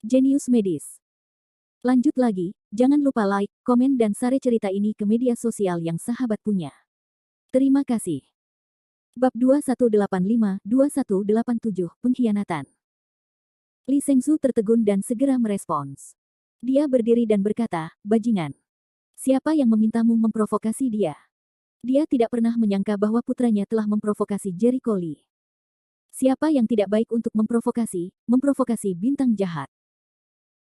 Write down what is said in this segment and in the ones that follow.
Jenius Medis. Lanjut lagi, jangan lupa like, komen dan share cerita ini ke media sosial yang sahabat punya. Terima kasih. Bab 2185-2187 Pengkhianatan. Li Shengzu tertegun dan segera merespons. Dia berdiri dan berkata, "Bajingan. Siapa yang memintamu memprovokasi dia?" Dia tidak pernah menyangka bahwa putranya telah memprovokasi Jericho Lee. Siapa yang tidak baik untuk memprovokasi bintang jahat.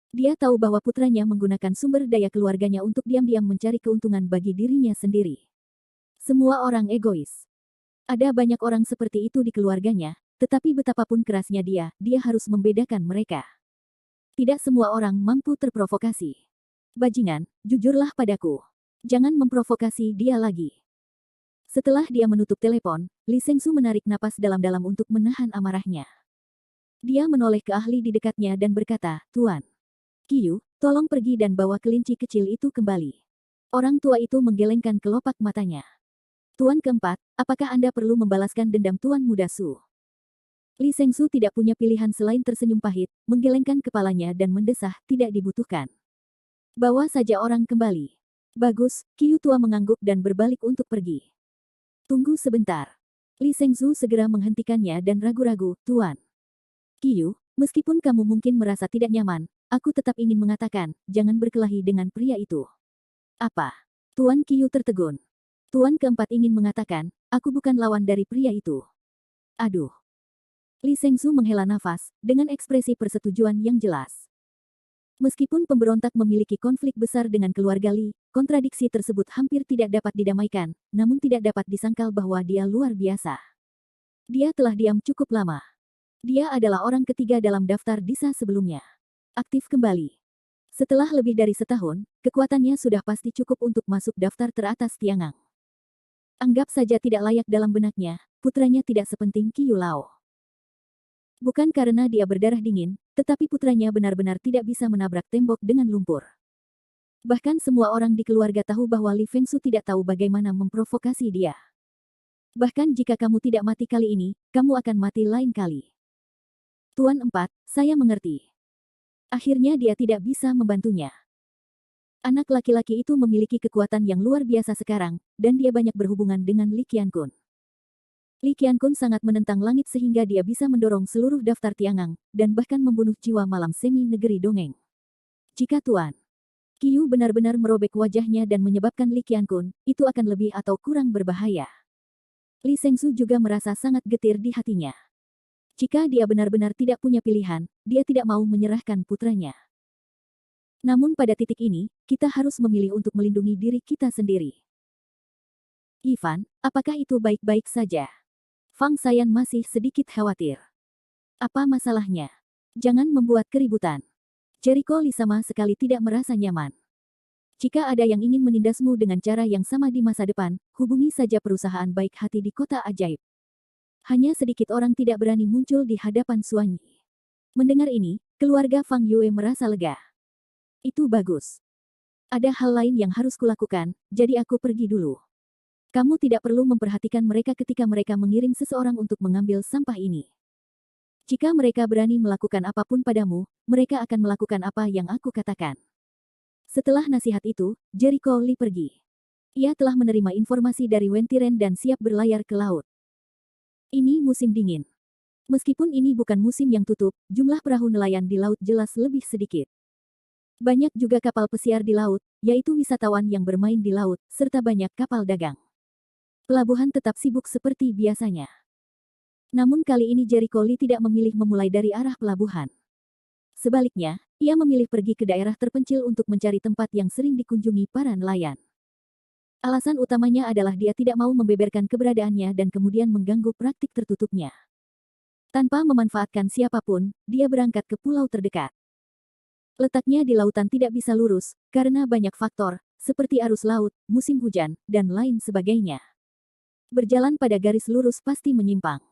Dia tahu bahwa putranya menggunakan sumber daya keluarganya untuk diam-diam mencari keuntungan bagi dirinya sendiri. Semua orang egois. Ada banyak orang seperti itu di keluarganya, tetapi betapapun kerasnya dia harus membedakan mereka. Tidak semua orang mampu terprovokasi. Bajingan, jujurlah padaku. Jangan memprovokasi dia lagi. Setelah dia menutup telepon, Li Shengzu menarik napas dalam-dalam untuk menahan amarahnya. Dia menoleh ke ahli di dekatnya dan berkata, "Tuan Qiyu, tolong pergi dan bawa kelinci kecil itu kembali." Orang tua itu menggelengkan kelopak matanya. "Tuan keempat, apakah Anda perlu membalaskan dendam Tuan Muda Su?" Li Shengzu tidak punya pilihan selain tersenyum pahit, menggelengkan kepalanya dan mendesah, "Tidak dibutuhkan. Bawa saja orang kembali." "Bagus," Qiyu tua mengangguk dan berbalik untuk pergi. "Tunggu sebentar." Li Shengzu segera menghentikannya dan ragu-ragu, "Tuan Qiyu, meskipun kamu mungkin merasa tidak nyaman, aku tetap ingin mengatakan, jangan berkelahi dengan pria itu." "Apa?" Tuan Qiyu tertegun. "Tuan keempat ingin mengatakan, aku bukan lawan dari pria itu." "Aduh." Li Shengzu menghela nafas, dengan ekspresi persetujuan yang jelas. Meskipun pemberontak memiliki konflik besar dengan keluarga Li, kontradiksi tersebut hampir tidak dapat didamaikan, namun tidak dapat disangkal bahwa dia luar biasa. Dia telah diam cukup lama. Dia adalah orang ketiga dalam daftar Disa sebelumnya. Aktif kembali. Setelah lebih dari setahun, kekuatannya sudah pasti cukup untuk masuk daftar teratas Tiangang. Anggap saja tidak layak dalam benaknya, putranya tidak sepenting Qiyu Lao. Bukan karena dia berdarah dingin, tetapi putranya benar-benar tidak bisa menabrak tembok dengan lumpur. Bahkan semua orang di keluarga tahu bahwa Li Fengsu tidak tahu bagaimana memprovokasi dia. Bahkan jika kamu tidak mati kali ini, kamu akan mati lain kali. "Tuan empat, saya mengerti." Akhirnya dia tidak bisa membantunya. Anak laki-laki itu memiliki kekuatan yang luar biasa sekarang, dan dia banyak berhubungan dengan Li Qiankun. Li Qiankun sangat menentang langit sehingga dia bisa mendorong seluruh daftar Tiangang, dan bahkan membunuh jiwa malam semi negeri dongeng. Jika Tuan Qiyu benar-benar merobek wajahnya dan menyebabkan Li Qiankun, itu akan lebih atau kurang berbahaya. Li Shengzu juga merasa sangat getir di hatinya. Jika dia benar-benar tidak punya pilihan, dia tidak mau menyerahkan putranya. Namun pada titik ini, kita harus memilih untuk melindungi diri kita sendiri. "Ivan, apakah itu baik-baik saja?" Fang Sayan masih sedikit khawatir. "Apa masalahnya? Jangan membuat keributan." Jericho Lee sama sekali tidak merasa nyaman. "Jika ada yang ingin menindasmu dengan cara yang sama di masa depan, hubungi saja perusahaan baik hati di kota ajaib." Hanya sedikit orang tidak berani muncul di hadapan Suan Yi. Mendengar ini, keluarga Fang Yue merasa lega. "Itu bagus. Ada hal lain yang harus kulakukan, jadi aku pergi dulu. Kamu tidak perlu memperhatikan mereka ketika mereka mengirim seseorang untuk mengambil sampah ini. Jika mereka berani melakukan apapun padamu, mereka akan melakukan apa yang aku katakan." Setelah nasihat itu, Jericho Lee pergi. Ia telah menerima informasi dari Wen Tiren dan siap berlayar ke laut. Ini musim dingin. Meskipun ini bukan musim yang tutup, jumlah perahu nelayan di laut jelas lebih sedikit. Banyak juga kapal pesiar di laut, yaitu wisatawan yang bermain di laut, serta banyak kapal dagang. Pelabuhan tetap sibuk seperti biasanya. Namun kali ini Jericho Lee tidak memilih memulai dari arah pelabuhan. Sebaliknya, ia memilih pergi ke daerah terpencil untuk mencari tempat yang sering dikunjungi para nelayan. Alasan utamanya adalah dia tidak mau membeberkan keberadaannya dan kemudian mengganggu praktik tertutupnya. Tanpa memanfaatkan siapapun, dia berangkat ke pulau terdekat. Letaknya di lautan tidak bisa lurus, karena banyak faktor, seperti arus laut, musim hujan, dan lain sebagainya. Berjalan pada garis lurus pasti menyimpang.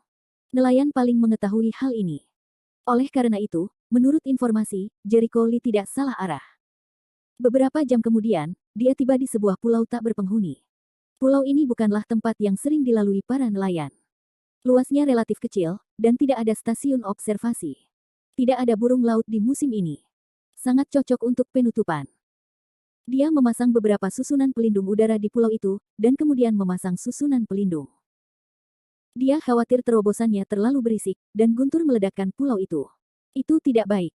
Nelayan paling mengetahui hal ini. Oleh karena itu, menurut informasi, Jericho Lee tidak salah arah. Beberapa jam kemudian, dia tiba di sebuah pulau tak berpenghuni. Pulau ini bukanlah tempat yang sering dilalui para nelayan. Luasnya relatif kecil, dan tidak ada stasiun observasi. Tidak ada burung laut di musim ini. Sangat cocok untuk penutupan. Dia memasang beberapa susunan pelindung udara di pulau itu, dan kemudian memasang susunan pelindung. Dia khawatir terobosannya terlalu berisik, dan Guntur meledakkan pulau itu. Itu tidak baik.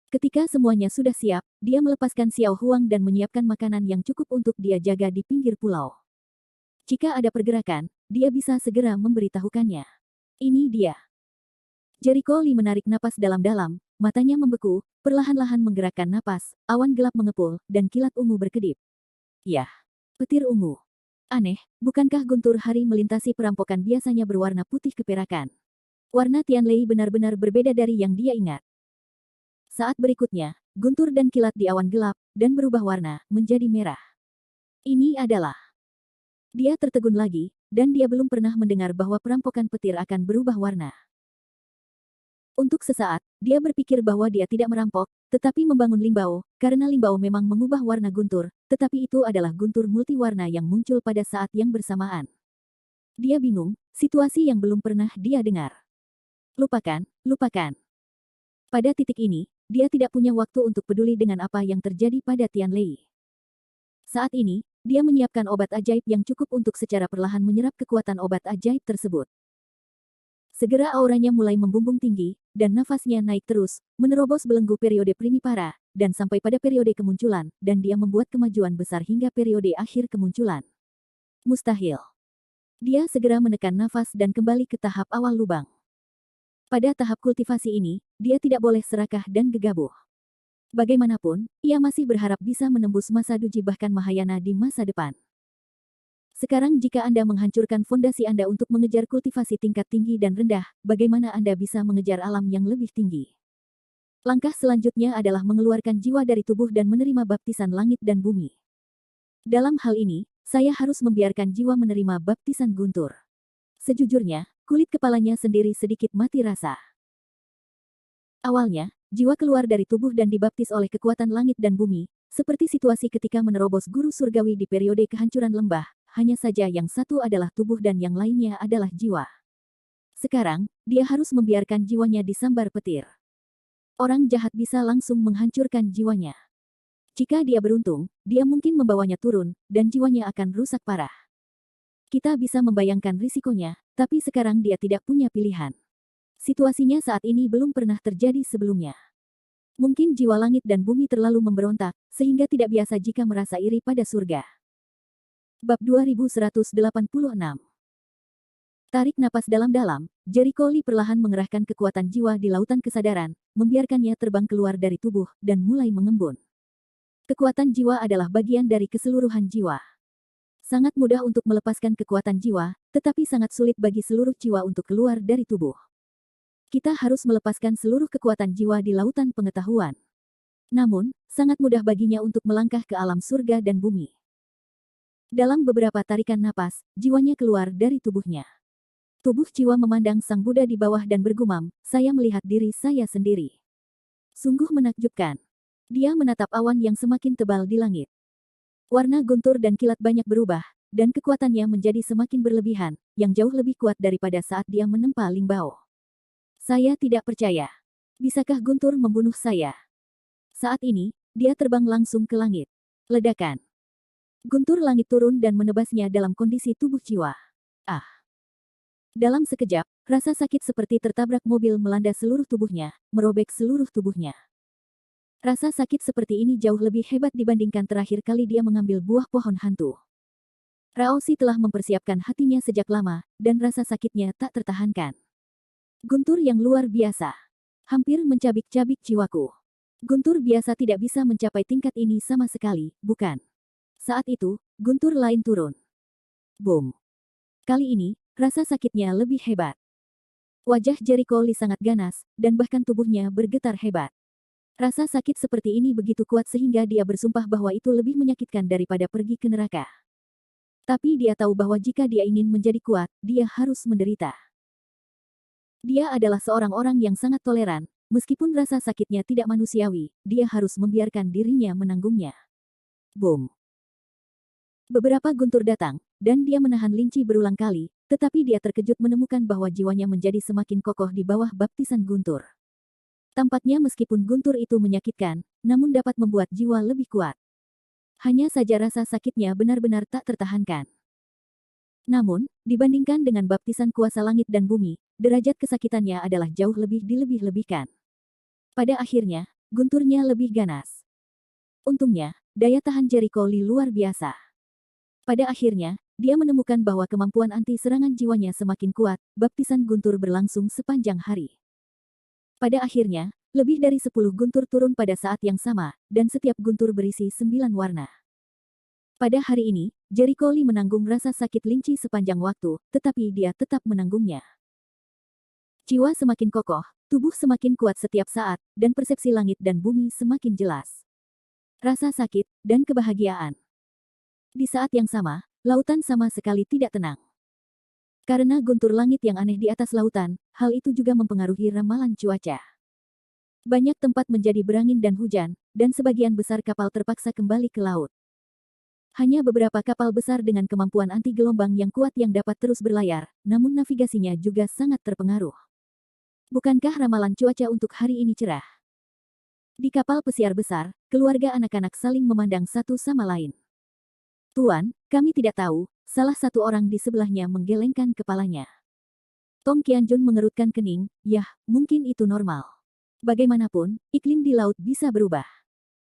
Ketika semuanya sudah siap, dia melepaskan Xiao Huang dan menyiapkan makanan yang cukup untuk dia jaga di pinggir pulau. Jika ada pergerakan, dia bisa segera memberitahukannya. Ini dia. Jericho Lee menarik napas dalam-dalam, matanya membeku, perlahan-lahan menggerakkan napas, awan gelap mengepul, dan kilat ungu berkedip. Yah, petir ungu. Aneh, bukankah guntur hari melintasi perampokan biasanya berwarna putih keperakan? Warna Tianlei benar-benar berbeda dari yang dia ingat. Saat berikutnya, guntur dan kilat di awan gelap, dan berubah warna, menjadi merah. Ini adalah... Dia tertegun lagi, dan dia belum pernah mendengar bahwa perampokan petir akan berubah warna. Untuk sesaat, dia berpikir bahwa dia tidak merampok, tetapi membangun Lingbao, karena Lingbao memang mengubah warna guntur, tetapi itu adalah guntur multiwarna yang muncul pada saat yang bersamaan. Dia bingung, situasi yang belum pernah dia dengar. Lupakan, lupakan. Pada titik ini, dia tidak punya waktu untuk peduli dengan apa yang terjadi pada Tianlei. Saat ini, dia menyiapkan obat ajaib yang cukup untuk secara perlahan menyerap kekuatan obat ajaib tersebut. Segera auranya mulai membumbung tinggi, dan nafasnya naik terus, menerobos belenggu periode primipara, dan sampai pada periode kemunculan, dan dia membuat kemajuan besar hingga periode akhir kemunculan. Mustahil. Dia segera menekan nafas dan kembali ke tahap awal lubang. Pada tahap kultivasi ini, dia tidak boleh serakah dan gegabah. Bagaimanapun, ia masih berharap bisa menembus masa Duji bahkan Mahayana di masa depan. Sekarang jika Anda menghancurkan fondasi Anda untuk mengejar kultivasi tingkat tinggi dan rendah, bagaimana Anda bisa mengejar alam yang lebih tinggi? Langkah selanjutnya adalah mengeluarkan jiwa dari tubuh dan menerima baptisan langit dan bumi. Dalam hal ini, saya harus membiarkan jiwa menerima baptisan guntur. Sejujurnya, kulit kepalanya sendiri sedikit mati rasa. Awalnya, jiwa keluar dari tubuh dan dibaptis oleh kekuatan langit dan bumi, seperti situasi ketika menerobos guru surgawi di periode kehancuran lembah. Hanya saja yang satu adalah tubuh dan yang lainnya adalah jiwa. Sekarang, dia harus membiarkan jiwanya disambar petir. Orang jahat bisa langsung menghancurkan jiwanya. Jika dia beruntung, dia mungkin membawanya turun, dan jiwanya akan rusak parah. Kita bisa membayangkan risikonya, tapi sekarang dia tidak punya pilihan. Situasinya saat ini belum pernah terjadi sebelumnya. Mungkin jiwa langit dan bumi terlalu memberontak, sehingga tidak biasa jika merasa iri pada surga. Bab 2186. Tarik napas dalam-dalam, Jericho Lee perlahan mengerahkan kekuatan jiwa di lautan kesadaran, membiarkannya terbang keluar dari tubuh, dan mulai mengembun. Kekuatan jiwa adalah bagian dari keseluruhan jiwa. Sangat mudah untuk melepaskan kekuatan jiwa, tetapi sangat sulit bagi seluruh jiwa untuk keluar dari tubuh. Kita harus melepaskan seluruh kekuatan jiwa di lautan pengetahuan. Namun, sangat mudah baginya untuk melangkah ke alam surga dan bumi. Dalam beberapa tarikan napas, jiwanya keluar dari tubuhnya. Tubuh jiwa memandang Sang Buddha di bawah dan bergumam, "Saya melihat diri saya sendiri." Sungguh menakjubkan. Dia menatap awan yang semakin tebal di langit. Warna guntur dan kilat banyak berubah, dan kekuatannya menjadi semakin berlebihan, yang jauh lebih kuat daripada saat dia menempa Lingbao. Saya tidak percaya. Bisakah guntur membunuh saya? Saat ini, dia terbang langsung ke langit. Ledakan. Guntur langit turun dan menebasnya dalam kondisi tubuh jiwa. Ah! Dalam sekejap, rasa sakit seperti tertabrak mobil melanda seluruh tubuhnya, merobek seluruh tubuhnya. Rasa sakit seperti ini jauh lebih hebat dibandingkan terakhir kali dia mengambil buah pohon hantu. Raosi telah mempersiapkan hatinya sejak lama, dan rasa sakitnya tak tertahankan. Guntur yang luar biasa. Hampir mencabik-cabik jiwaku. Guntur biasa tidak bisa mencapai tingkat ini sama sekali, bukan? Saat itu, guntur lain turun. Boom. Kali ini, rasa sakitnya lebih hebat. Wajah Jericho Lee sangat ganas, dan bahkan tubuhnya bergetar hebat. Rasa sakit seperti ini begitu kuat sehingga dia bersumpah bahwa itu lebih menyakitkan daripada pergi ke neraka. Tapi dia tahu bahwa jika dia ingin menjadi kuat, dia harus menderita. Dia adalah seorang orang yang sangat toleran, meskipun rasa sakitnya tidak manusiawi, dia harus membiarkan dirinya menanggungnya. Boom. Beberapa guntur datang, dan dia menahan linci berulang kali, tetapi dia terkejut menemukan bahwa jiwanya menjadi semakin kokoh di bawah baptisan guntur. Tampaknya meskipun guntur itu menyakitkan, namun dapat membuat jiwa lebih kuat. Hanya saja rasa sakitnya benar-benar tak tertahankan. Namun, dibandingkan dengan baptisan kuasa langit dan bumi, derajat kesakitannya adalah jauh lebih dilebih-lebihkan. Pada akhirnya, gunturnya lebih ganas. Untungnya, daya tahan Jericho Lee luar biasa. Pada akhirnya, dia menemukan bahwa kemampuan anti serangan jiwanya semakin kuat, baptisan guntur berlangsung sepanjang hari. Pada akhirnya, lebih dari 10 guntur turun pada saat yang sama, dan setiap guntur berisi 9 warna. Pada hari ini, Jericho Lee menanggung rasa sakit linci sepanjang waktu, tetapi dia tetap menanggungnya. Jiwa semakin kokoh, tubuh semakin kuat setiap saat, dan persepsi langit dan bumi semakin jelas. Rasa sakit, dan kebahagiaan. Di saat yang sama, lautan sama sekali tidak tenang. Karena guntur langit yang aneh di atas lautan, hal itu juga mempengaruhi ramalan cuaca. Banyak tempat menjadi berangin dan hujan, dan sebagian besar kapal terpaksa kembali ke laut. Hanya beberapa kapal besar dengan kemampuan anti gelombang yang kuat yang dapat terus berlayar, namun navigasinya juga sangat terpengaruh. Bukankah ramalan cuaca untuk hari ini cerah? Di kapal pesiar besar, keluarga anak-anak saling memandang satu sama lain. Tuan, kami tidak tahu, salah satu orang di sebelahnya menggelengkan kepalanya. Tong Qianjun mengerutkan kening, yah, mungkin itu normal. Bagaimanapun, iklim di laut bisa berubah.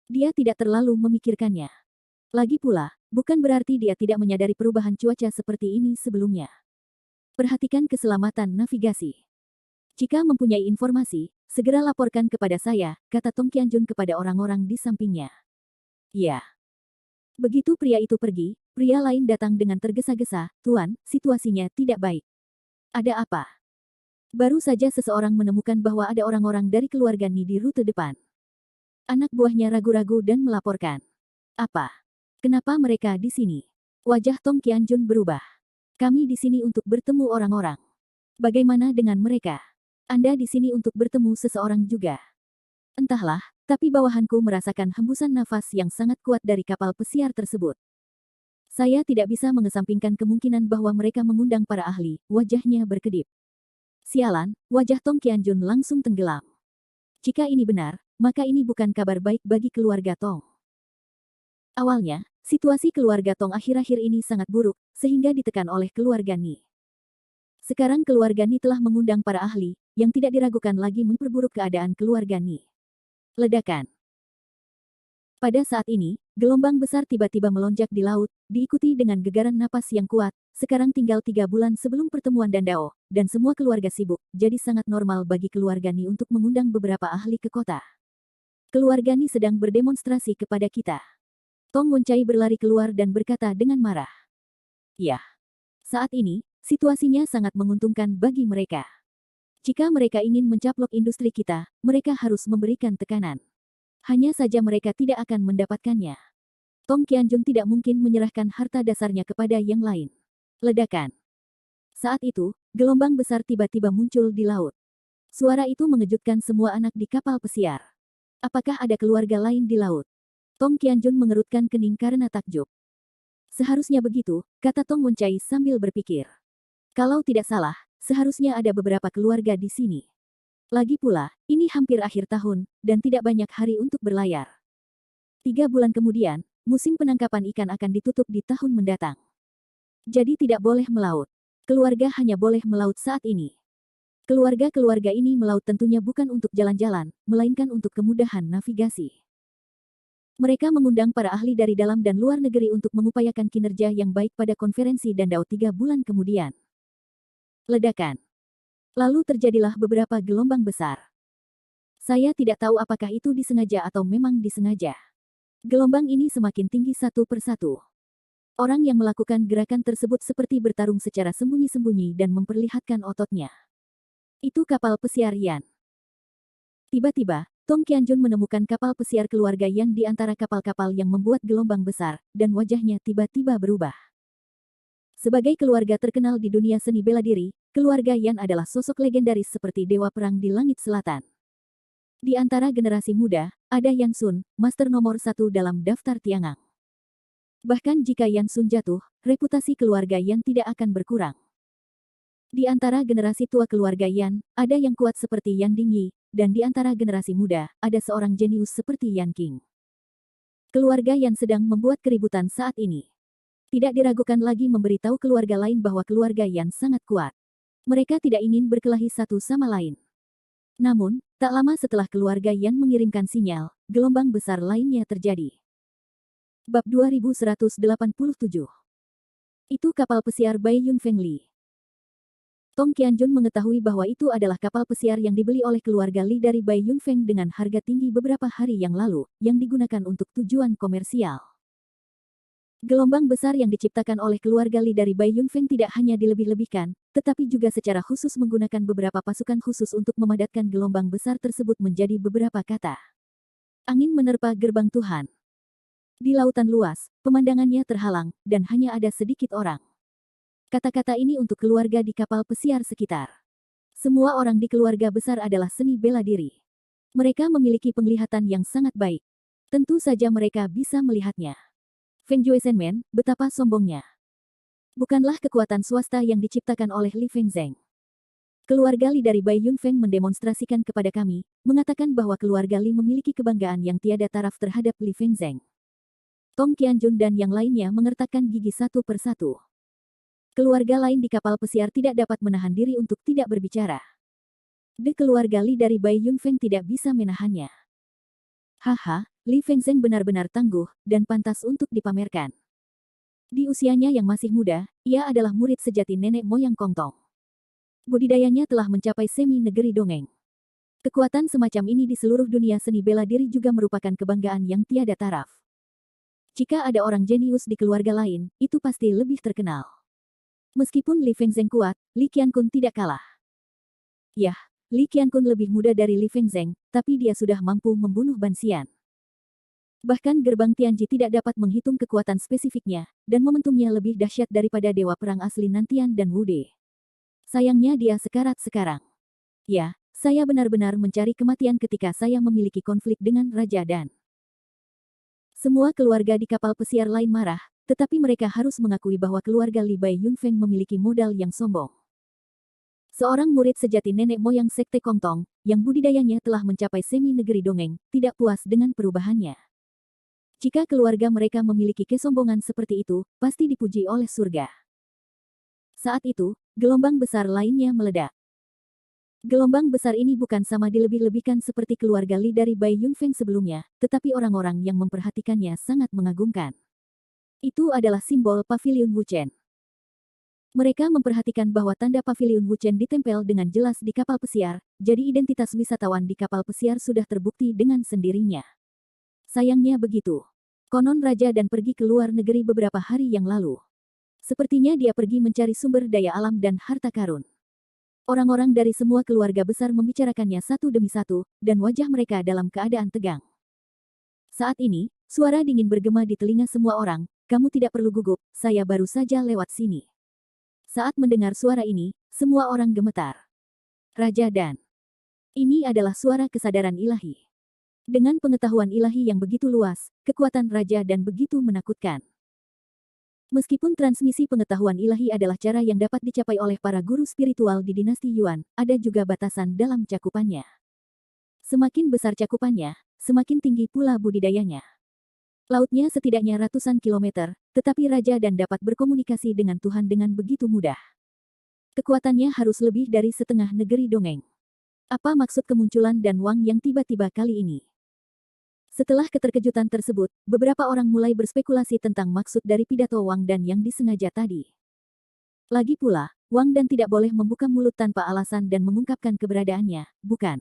Dia tidak terlalu memikirkannya. Lagi pula, bukan berarti dia tidak menyadari perubahan cuaca seperti ini sebelumnya. Perhatikan keselamatan navigasi. Jika mempunyai informasi, segera laporkan kepada saya, kata Tong Qianjun kepada orang-orang di sampingnya. Ya. Begitu pria itu pergi, pria lain datang dengan tergesa-gesa, Tuan, situasinya tidak baik. Ada apa? Baru saja seseorang menemukan bahwa ada orang-orang dari keluarga Ni di rute depan. Anak buahnya ragu-ragu dan melaporkan. Apa? Kenapa mereka di sini? Wajah Tong Qianjun berubah. Kami di sini untuk bertemu orang-orang. Bagaimana dengan mereka? Anda di sini untuk bertemu seseorang juga. Entahlah, tapi bawahanku merasakan hembusan nafas yang sangat kuat dari kapal pesiar tersebut. Saya tidak bisa mengesampingkan kemungkinan bahwa mereka mengundang para ahli, wajahnya berkedip. Sialan, wajah Tong Qianjun langsung tenggelam. Jika ini benar, maka ini bukan kabar baik bagi keluarga Tong. Awalnya, situasi keluarga Tong akhir-akhir ini sangat buruk, sehingga ditekan oleh keluarga Ni. Sekarang keluarga Ni telah mengundang para ahli, yang tidak diragukan lagi memperburuk keadaan keluarga Ni. Ledakan. Pada saat ini, gelombang besar tiba-tiba melonjak di laut, diikuti dengan gegaran napas yang kuat. Sekarang tinggal 3 bulan sebelum pertemuan Dandao, dan semua keluarga sibuk, jadi sangat normal bagi keluarga Ni untuk mengundang beberapa ahli ke kota. Keluarga Ni sedang berdemonstrasi kepada kita. Tong Wencai berlari keluar dan berkata dengan marah. Ya. Saat ini, situasinya sangat menguntungkan bagi mereka. Jika mereka ingin mencaplok industri kita, mereka harus memberikan tekanan. Hanya saja mereka tidak akan mendapatkannya. Tong Qianjun tidak mungkin menyerahkan harta dasarnya kepada yang lain. Ledakan. Saat itu, gelombang besar tiba-tiba muncul di laut. Suara itu mengejutkan semua anak di kapal pesiar. Apakah ada keluarga lain di laut? Tong Qianjun mengerutkan kening karena takjub. Seharusnya begitu, kata Tong Wencai sambil berpikir. Kalau tidak salah, seharusnya ada beberapa keluarga di sini. Lagi pula, ini hampir akhir tahun, dan tidak banyak hari untuk berlayar. 3 bulan kemudian, musim penangkapan ikan akan ditutup di tahun mendatang. Jadi tidak boleh melaut. Keluarga hanya boleh melaut saat ini. Keluarga-keluarga ini melaut tentunya bukan untuk jalan-jalan, melainkan untuk kemudahan navigasi. Mereka mengundang para ahli dari dalam dan luar negeri untuk mengupayakan kinerja yang baik pada konferensi Dandao 3 bulan kemudian. Ledakan. Lalu terjadilah beberapa gelombang besar. Saya tidak tahu apakah itu disengaja atau memang disengaja. Gelombang ini semakin tinggi satu persatu. Orang yang melakukan gerakan tersebut seperti bertarung secara sembunyi-sembunyi dan memperlihatkan ototnya. Itu kapal pesiar Yan. Tiba-tiba, Tong Qianjun menemukan kapal pesiar keluarga Yan di antara kapal-kapal yang membuat gelombang besar, dan wajahnya tiba-tiba berubah. Sebagai keluarga terkenal di dunia seni bela diri, keluarga Yan adalah sosok legendaris seperti dewa perang di langit selatan. Di antara generasi muda, ada Yan Sun, master nomor 1 dalam daftar Tiangang. Bahkan jika Yan Sun jatuh, reputasi keluarga Yan tidak akan berkurang. Di antara generasi tua keluarga Yan, ada yang kuat seperti Yan Dingyi, dan di antara generasi muda, ada seorang jenius seperti Yan Qing. Keluarga Yan sedang membuat keributan saat ini. Tidak diragukan lagi memberitahu keluarga lain bahwa keluarga Yan sangat kuat. Mereka tidak ingin berkelahi satu sama lain. Namun, tak lama setelah keluarga Yan mengirimkan sinyal, gelombang besar lainnya terjadi. Bab 2187. Itu kapal pesiar Bai Yun Feng Li. Tong Qianjun mengetahui bahwa itu adalah kapal pesiar yang dibeli oleh keluarga Li dari Bai Yun Feng dengan harga tinggi beberapa hari yang lalu, yang digunakan untuk tujuan komersial. Gelombang besar yang diciptakan oleh keluarga Li dari Bai Yun Feng tidak hanya dilebih-lebihkan, tetapi juga secara khusus menggunakan beberapa pasukan khusus untuk memadatkan gelombang besar tersebut menjadi beberapa kata. Angin menerpa gerbang Tuhan. Di lautan luas, pemandangannya terhalang, dan hanya ada sedikit orang. Kata-kata ini untuk keluarga di kapal pesiar sekitar. Semua orang di keluarga besar adalah seni bela diri. Mereka memiliki penglihatan yang sangat baik. Tentu saja mereka bisa melihatnya. Feng Juesenmen, betapa sombongnya. Bukanlah kekuatan swasta yang diciptakan oleh Li Fengzheng. Keluarga Li dari Bai Yun Feng mendemonstrasikan kepada kami, mengatakan bahwa keluarga Li memiliki kebanggaan yang tiada taraf terhadap Li Fengzheng. Tong Qianjun dan yang lainnya mengertakkan gigi satu persatu. Keluarga lain di kapal pesiar tidak dapat menahan diri untuk tidak berbicara. Keluarga Li dari Bai Yun Feng tidak bisa menahannya. Haha, Li Fengzheng benar-benar tangguh, dan pantas untuk dipamerkan. Di usianya yang masih muda, ia adalah murid sejati nenek moyang Kongtong. Budidayanya telah mencapai semi negeri dongeng. Kekuatan semacam ini di seluruh dunia seni bela diri juga merupakan kebanggaan yang tiada taraf. Jika ada orang jenius di keluarga lain, itu pasti lebih terkenal. Meskipun Li Fengzheng kuat, Li Qiankun tidak kalah. Yah, Li Qiankun lebih muda dari Li Fengzheng, tapi dia sudah mampu membunuh Ban Xian. Bahkan gerbang Tianji tidak dapat menghitung kekuatan spesifiknya, dan momentumnya lebih dahsyat daripada dewa perang asli Nantian dan Wude. Sayangnya dia sekarat sekarang. Ya, saya benar-benar mencari kematian ketika saya memiliki konflik dengan Raja Dan. Semua keluarga di kapal pesiar lain marah, tetapi mereka harus mengakui bahwa keluarga Li Bai Yun Feng memiliki modal yang sombong. Seorang murid sejati nenek moyang Sekte Kongtong, yang budidayanya telah mencapai semi negeri dongeng, tidak puas dengan perubahannya. Jika keluarga mereka memiliki kesombongan seperti itu, pasti dipuji oleh surga. Saat itu, gelombang besar lainnya meledak. Gelombang besar ini bukan sama dilebih-lebihkan seperti keluarga Li dari Bai Yun Feng sebelumnya, tetapi orang-orang yang memperhatikannya sangat mengagumkan. Itu adalah simbol Pavilion Wuchen. Mereka memperhatikan bahwa tanda Pavilion Wuchen ditempel dengan jelas di kapal pesiar, jadi identitas wisatawan di kapal pesiar sudah terbukti dengan sendirinya. Sayangnya begitu. Konon Raja Dan pergi ke luar negeri beberapa hari yang lalu. Sepertinya dia pergi mencari sumber daya alam dan harta karun. Orang-orang dari semua keluarga besar membicarakannya satu demi satu, dan wajah mereka dalam keadaan tegang. Saat ini, suara dingin bergema di telinga semua orang, "Kamu tidak perlu gugup, saya baru saja lewat sini." Saat mendengar suara ini, semua orang gemetar. Raja Dan. Ini adalah suara kesadaran ilahi. Dengan pengetahuan ilahi yang begitu luas, kekuatan Raja Dan begitu menakutkan. Meskipun transmisi pengetahuan ilahi adalah cara yang dapat dicapai oleh para guru spiritual di dinasti Yuan, ada juga batasan dalam cakupannya. Semakin besar cakupannya, semakin tinggi pula budidayanya. Lautnya setidaknya ratusan kilometer, tetapi Raja Dan dapat berkomunikasi dengan Tuhan dengan begitu mudah. Kekuatannya harus lebih dari setengah negeri dongeng. Apa maksud kemunculan Dan Wang yang tiba-tiba kali ini? Setelah keterkejutan tersebut, beberapa orang mulai berspekulasi tentang maksud dari pidato Wang Dan yang disengaja tadi. Lagi pula, Wang Dan tidak boleh membuka mulut tanpa alasan dan mengungkapkan keberadaannya, bukan?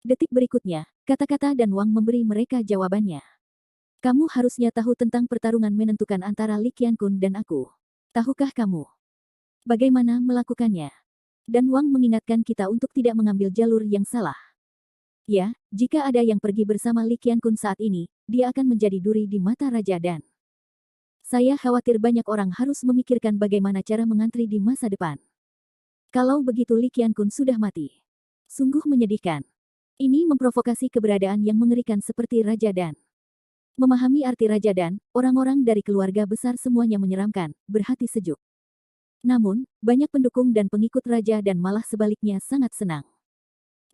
Detik berikutnya, kata-kata Dan Wang memberi mereka jawabannya. Kamu harusnya tahu tentang pertarungan menentukan antara Li Qiankun dan aku. Tahukah kamu bagaimana melakukannya? Dan Wang mengingatkan kita untuk tidak mengambil jalur yang salah. Ya, jika ada yang pergi bersama Li Qiankun saat ini, dia akan menjadi duri di mata Raja Dan. Saya khawatir banyak orang harus memikirkan bagaimana cara mengantri di masa depan. Kalau begitu Li Qiankun sudah mati. Sungguh menyedihkan. Ini memprovokasi keberadaan yang mengerikan seperti Raja Dan. Memahami arti Raja Dan, orang-orang dari keluarga besar semuanya menyeramkan, berhati sejuk. Namun, banyak pendukung dan pengikut Raja Dan malah sebaliknya sangat senang.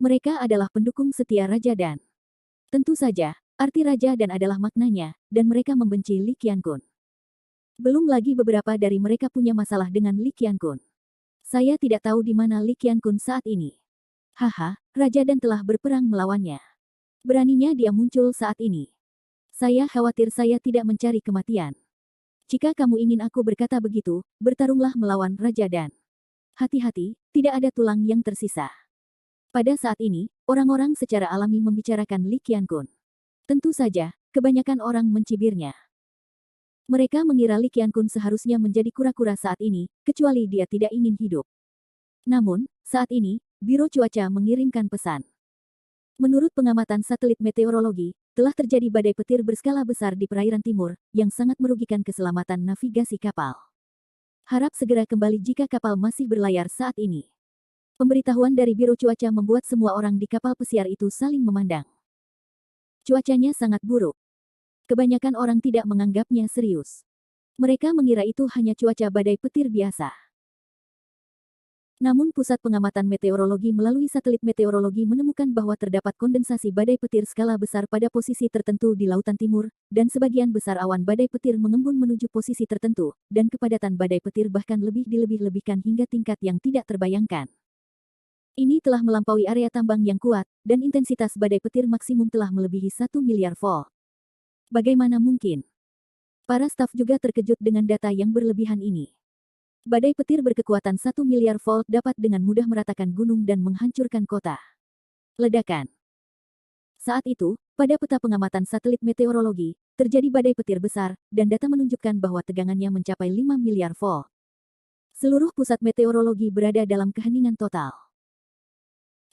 Mereka adalah pendukung setia Raja Dan. Tentu saja, arti Raja Dan adalah maknanya, dan mereka membenci Li Qiankun. Belum lagi beberapa dari mereka punya masalah dengan Li Qiankun. Saya tidak tahu di mana Li Qiankun saat ini. Haha, Raja Dan telah berperang melawannya. Beraninya dia muncul saat ini. Saya khawatir saya tidak mencari kematian. Jika kamu ingin aku berkata begitu, bertarunglah melawan Raja Dan. Hati-hati, tidak ada tulang yang tersisa. Pada saat ini, orang-orang secara alami membicarakan Li Qiankun. Tentu saja, kebanyakan orang mencibirnya. Mereka mengira Li Qiankun seharusnya menjadi kura-kura saat ini, kecuali dia tidak ingin hidup. Namun, saat ini, Biro Cuaca mengirimkan pesan. Menurut pengamatan satelit meteorologi, telah terjadi badai petir berskala besar di perairan timur, yang sangat merugikan keselamatan navigasi kapal. Harap segera kembali jika kapal masih berlayar saat ini. Pemberitahuan dari Biro Cuaca membuat semua orang di kapal pesiar itu saling memandang. Cuacanya sangat buruk. Kebanyakan orang tidak menganggapnya serius. Mereka mengira itu hanya cuaca badai petir biasa. Namun pusat pengamatan meteorologi melalui satelit meteorologi menemukan bahwa terdapat kondensasi badai petir skala besar pada posisi tertentu di Lautan Timur, dan sebagian besar awan badai petir mengembun menuju posisi tertentu, dan kepadatan badai petir bahkan lebih dilebih-lebihkan hingga tingkat yang tidak terbayangkan. Ini telah melampaui area tambang yang kuat, dan intensitas badai petir maksimum telah melebihi 1 miliar volt. Bagaimana mungkin? Para staf juga terkejut dengan data yang berlebihan ini. Badai petir berkekuatan 1 miliar volt dapat dengan mudah meratakan gunung dan menghancurkan kota. Ledakan. Saat itu, pada peta pengamatan satelit meteorologi, terjadi badai petir besar, dan data menunjukkan bahwa tegangannya mencapai 5 miliar volt. Seluruh pusat meteorologi berada dalam keheningan total.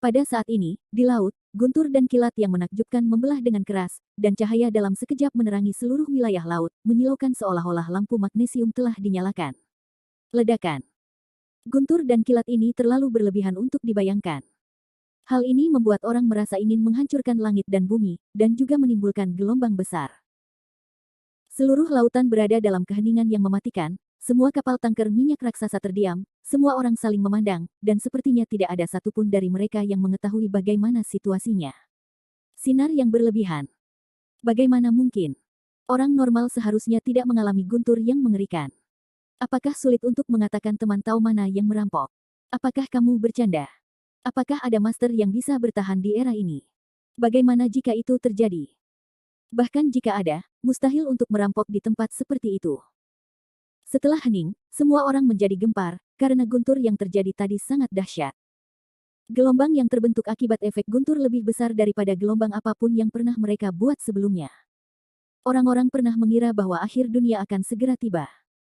Pada saat ini, di laut, guntur dan kilat yang menakjubkan membelah dengan keras, dan cahaya dalam sekejap menerangi seluruh wilayah laut, menyilaukan seolah-olah lampu magnesium telah dinyalakan. Ledakan. Guntur dan kilat ini terlalu berlebihan untuk dibayangkan. Hal ini membuat orang merasa ingin menghancurkan langit dan bumi, dan juga menimbulkan gelombang besar. Seluruh lautan berada dalam keheningan yang mematikan, semua kapal tanker minyak raksasa terdiam, semua orang saling memandang, dan sepertinya tidak ada satupun dari mereka yang mengetahui bagaimana situasinya. Sinar yang berlebihan. Bagaimana mungkin? Orang normal seharusnya tidak mengalami guntur yang mengerikan. Apakah sulit untuk mengatakan teman tahu mana yang merampok? Apakah kamu bercanda? Apakah ada master yang bisa bertahan di era ini? Bagaimana jika itu terjadi? Bahkan jika ada, mustahil untuk merampok di tempat seperti itu. Setelah hening, semua orang menjadi gempar, karena guntur yang terjadi tadi sangat dahsyat. Gelombang yang terbentuk akibat efek guntur lebih besar daripada gelombang apapun yang pernah mereka buat sebelumnya. Orang-orang pernah mengira bahwa akhir dunia akan segera tiba.